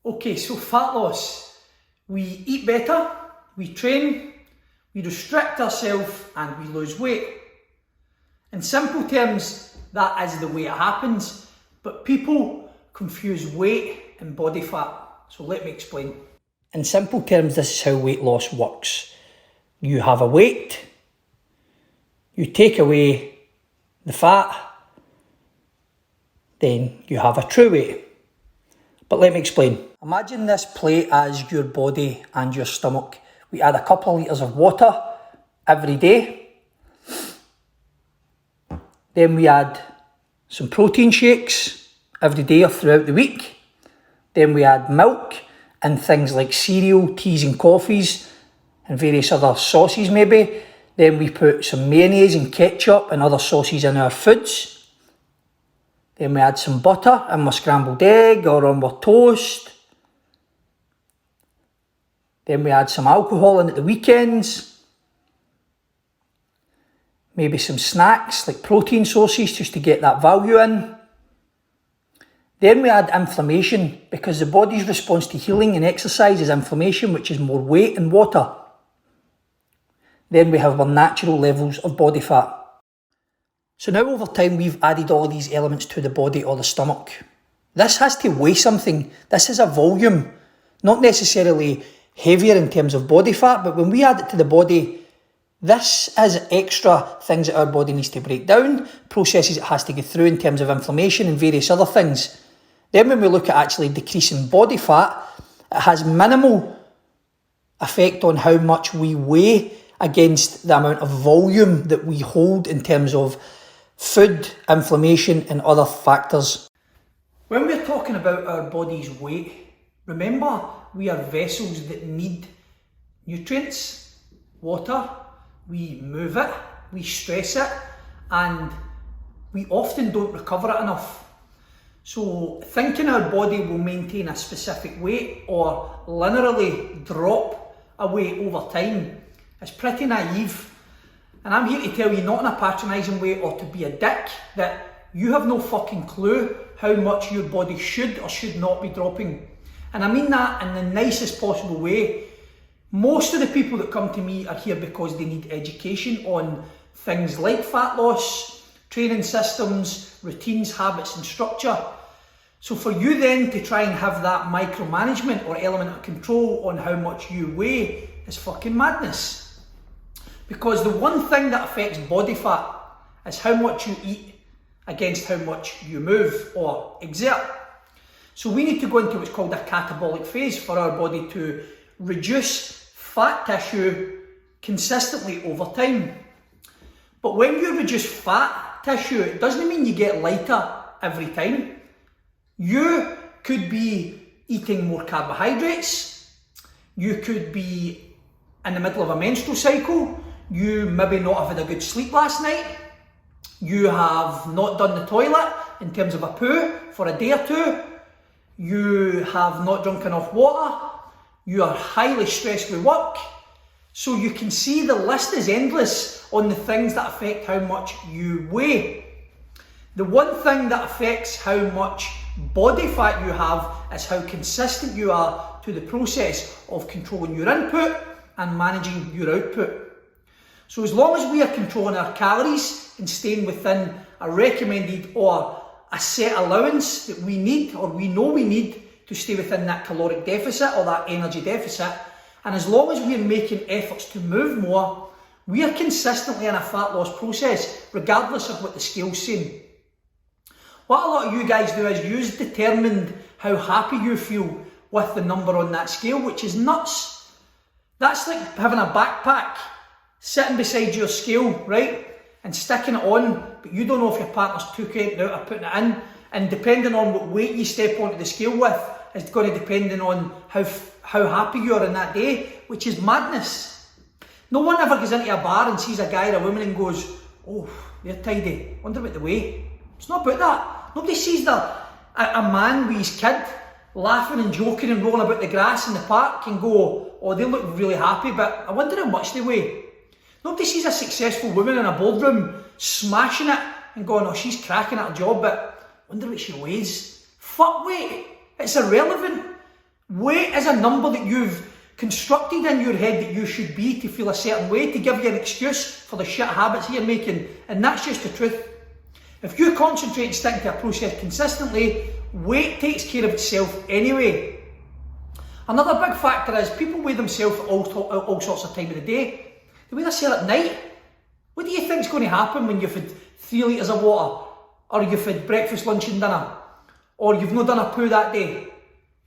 Okay, so fat loss. We eat better, we train, we restrict ourselves and we lose weight. In simple terms, that is the way it happens, but people confuse weight and body fat. So let me explain. In simple terms, this is how weight loss works. You have a weight, you take away the fat, then you have a true weight. But let me explain. Imagine this plate as your body and your stomach. We add a couple of litres of water every day. Then we add some protein shakes every day or throughout the week. Then we add milk and things like cereal, teas and coffees and various other sauces maybe. Then we put some mayonnaise and ketchup and other sauces in our foods. Then we add some butter in my scrambled egg or on my toast. Then we add some alcohol in at the weekends. Maybe some snacks like protein sources just to get that value in. Then we add inflammation because the body's response to healing and exercise is inflammation, which is more weight and water. Then we have our natural levels of body fat. So now over time we've added all of these elements to the body or the stomach. This has to weigh something. This is a volume, not necessarily heavier in terms of body fat, but when we add it to the body, this is extra things that our body needs to break down, processes it has to go through in terms of inflammation and various other things. Then when we look at actually decreasing body fat, it has minimal effect on how much we weigh against the amount of volume that we hold in terms of food, inflammation and other factors. When we're talking about our body's weight, remember we are vessels that need nutrients, water, we move it, we stress it and we often don't recover it enough. So thinking our body will maintain a specific weight or linearly drop a weight over time is pretty naive. And I'm here to tell you, not in a patronising way or to be a dick, that you have no fucking clue how much your body should or should not be dropping. And I mean that in the nicest possible way. Most of the people that come to me are here because they need education on things like fat loss, training systems, routines, habits and structure. So for you then to try and have that micromanagement or element of control on how much you weigh is fucking madness. Because the one thing that affects body fat is how much you eat against how much you move or exert. So we need to go into what's called a catabolic phase for our body to reduce fat tissue consistently over time. But when you reduce fat tissue, it doesn't mean you get lighter every time. You could be eating more carbohydrates, you could be in the middle of a menstrual cycle, you maybe not have had a good sleep last night, you have not done the toilet in terms of a poo for a day or two, you have not drunk enough water, you are highly stressed with work. So you can see the list is endless on the things that affect how much you weigh. The one thing that affects how much body fat you have is how consistent you are to the process of controlling your input and managing your output. So as long as we are controlling our calories and staying within a recommended or a set allowance that we need or we know we need to stay within that caloric deficit or that energy deficit, and as long as we are making efforts to move more, we are consistently in a fat loss process regardless of what the scale's saying. What a lot of you guys do is you've determined how happy you feel with the number on that scale, which is nuts. That's like having a backpack sitting beside your scale, right? And sticking it on, but you don't know if your partner's taking it out or putting it in. And depending on what weight you step onto the scale with, is going to depend on how happy you are in that day, which is madness. No one ever goes into a bar and sees a guy or a woman and goes, oh, they're tidy, wonder about the weight. It's not about that. Nobody sees a man with his kid laughing and joking and rolling about the grass in the park and go, oh, they look really happy, but I wonder how much they weigh. Nobody sees a successful woman in a boardroom smashing it and going, oh, she's cracking at her job, but I wonder what she weighs. Fuck weight, it's irrelevant. Weight is a number that you've constructed in your head that you should be to feel a certain way, to give you an excuse for the shit habits you're making, and that's just the truth. If you concentrate and stick to a process consistently, weight takes care of itself anyway. Another big factor is people weigh themselves at all sorts of time of the day. They weigh themselves at night. What do you think is going to happen when you've had 3 litres of water, or you've had breakfast, lunch and dinner, or you've not done a poo that day?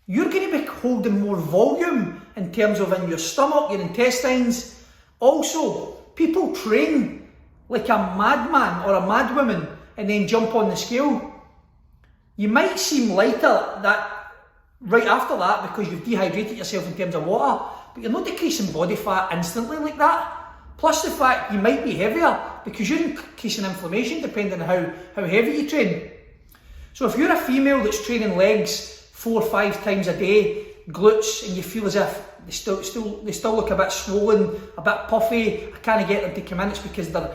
You're going to be holding more volume in terms of in your stomach, your intestines. Also, people train like a madman or a madwoman and then jump on the scale. You might seem lighter right after that because you've dehydrated yourself in terms of water, but you're not decreasing body fat instantly like that. Plus the fact you might be heavier because you're increasing inflammation depending on how heavy you train. So if you're a female that's training legs 4 or 5 times a day, glutes, and you feel as if they still look a bit swollen, a bit puffy, I can't get them to come in, it's because they're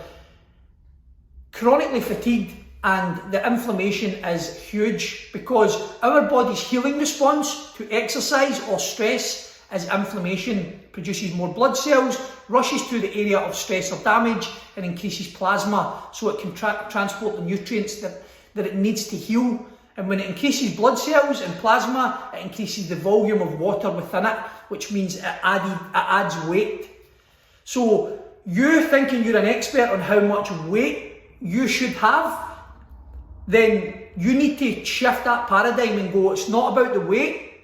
chronically fatigued and the inflammation is huge, because our body's healing response to exercise or stress is inflammation. Produces more blood cells, rushes to the area of stress or damage, and increases plasma so it can transport the nutrients that it needs to heal. And when it increases blood cells and plasma, it increases the volume of water within it, which means it adds weight. So you thinking you're an expert on how much weight you should have, then you need to shift that paradigm and go, it's not about the weight,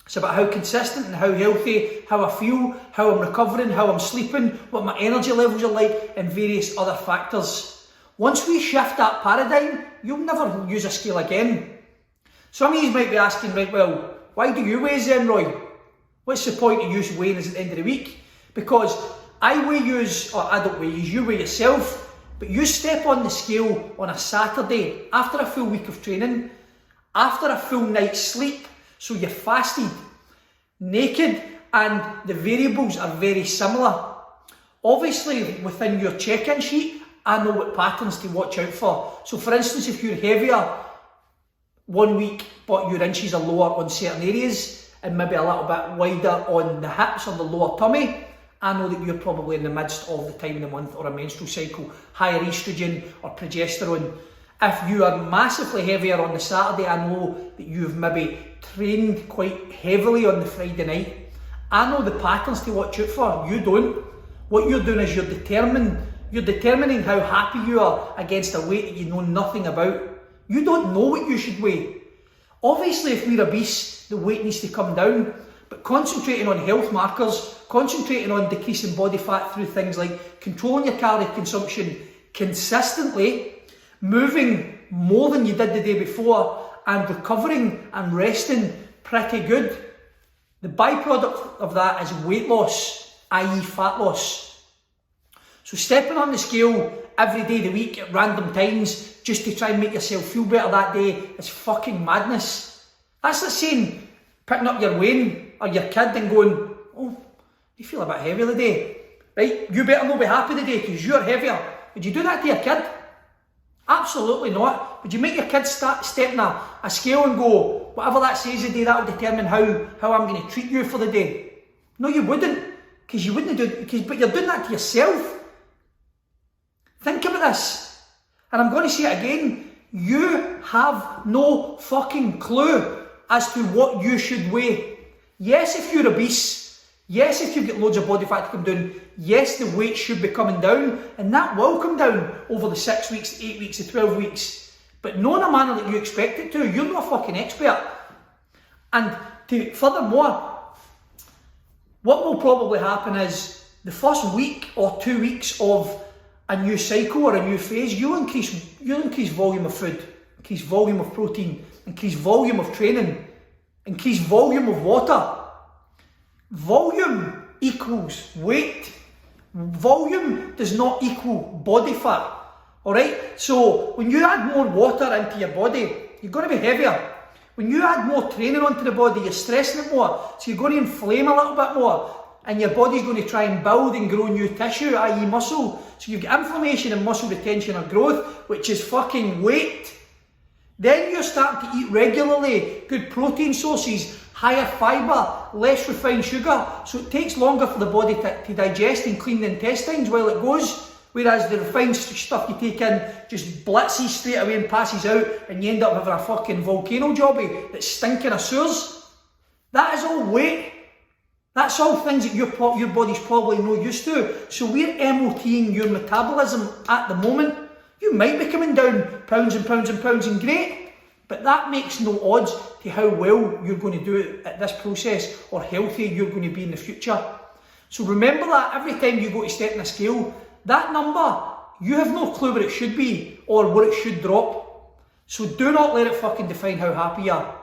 it's about how consistent and how healthy, how I feel, how I'm recovering, how I'm sleeping, what my energy levels are like, and various other factors. Once we shift that paradigm, you'll never use a scale again. Some of you might be asking, right, well, why do you weigh then, Roy? What's the point of you weighing us at the end of the week? Because I don't weigh you weigh yourself, but you step on the scale on a Saturday after a full week of training, after a full night's sleep, so you're fasted, naked, and the variables are very similar. Obviously, within your check-in sheet, I know what patterns to watch out for. So for instance, if you're heavier 1 week, but your inches are lower on certain areas and maybe a little bit wider on the hips or the lower tummy, I know that you're probably in the midst of the time of the month or a menstrual cycle, higher estrogen or progesterone. If you are massively heavier on the Saturday, I know that you've maybe trained quite heavily on the Friday night. I know the patterns to watch out for, you don't. What you're doing is you're determining how happy you are against a weight that you know nothing about. You don't know what you should weigh. Obviously, if we're obese, the weight needs to come down, but concentrating on health markers, concentrating on decreasing body fat through things like controlling your calorie consumption consistently, moving more than you did the day before, and recovering and resting pretty good. The byproduct of that is weight loss, i.e. fat loss. So stepping on the scale every day of the week at random times just to try and make yourself feel better that day is fucking madness. That's like saying picking up your weighing or your kid and going, oh, you feel a bit heavy today. Right, you better not be happy today because you're heavier. Would you do that to your kid? Absolutely not. Would you make your kid step in a scale and go, whatever that says today, that will determine how I'm going to treat you for the day? No, you wouldn't, because you wouldn't do it, but you're doing that to yourself. Think about this, and I'm going to say it again, you have no fucking clue as to what you should weigh. Yes, if you're obese, yes, if you've got loads of body fat to come down, yes, the weight should be coming down, and that will come down over the 6 weeks, 8 weeks, to 12 weeks, but not in a manner that you expect it to. You're not a fucking expert. And furthermore, what will probably happen is the first week or 2 weeks of a new cycle or a new phase, you'll increase volume of food, increase volume of protein, increase volume of training, increase volume of water. Volume equals weight. Volume does not equal body fat. Alright? So when you add more water into your body, you're going to be heavier. When you add more training onto the body, you're stressing it more, so you're going to inflame a little bit more. And your body's going to try and build and grow new tissue, i.e. muscle. So you've got inflammation and muscle retention or growth, which is fucking weight. Then you're starting to eat regularly, good protein sources, higher fibre, less refined sugar, so it takes longer for the body to digest and clean the intestines while it goes, whereas the refined stuff you take in just blitzes straight away and passes out, and you end up having a fucking volcano jobby that's stinking of sewers. That is all weight. That's all things that your body's probably no used to. So we're MOTing your metabolism at the moment. You might be coming down pounds and pounds and pounds, and great, but that makes no odds to how well you're going to do it at this process or healthy you're going to be in the future. So remember that every time you go to step on a scale, that number, you have no clue where it should be or where it should drop. So do not let it fucking define how happy you are.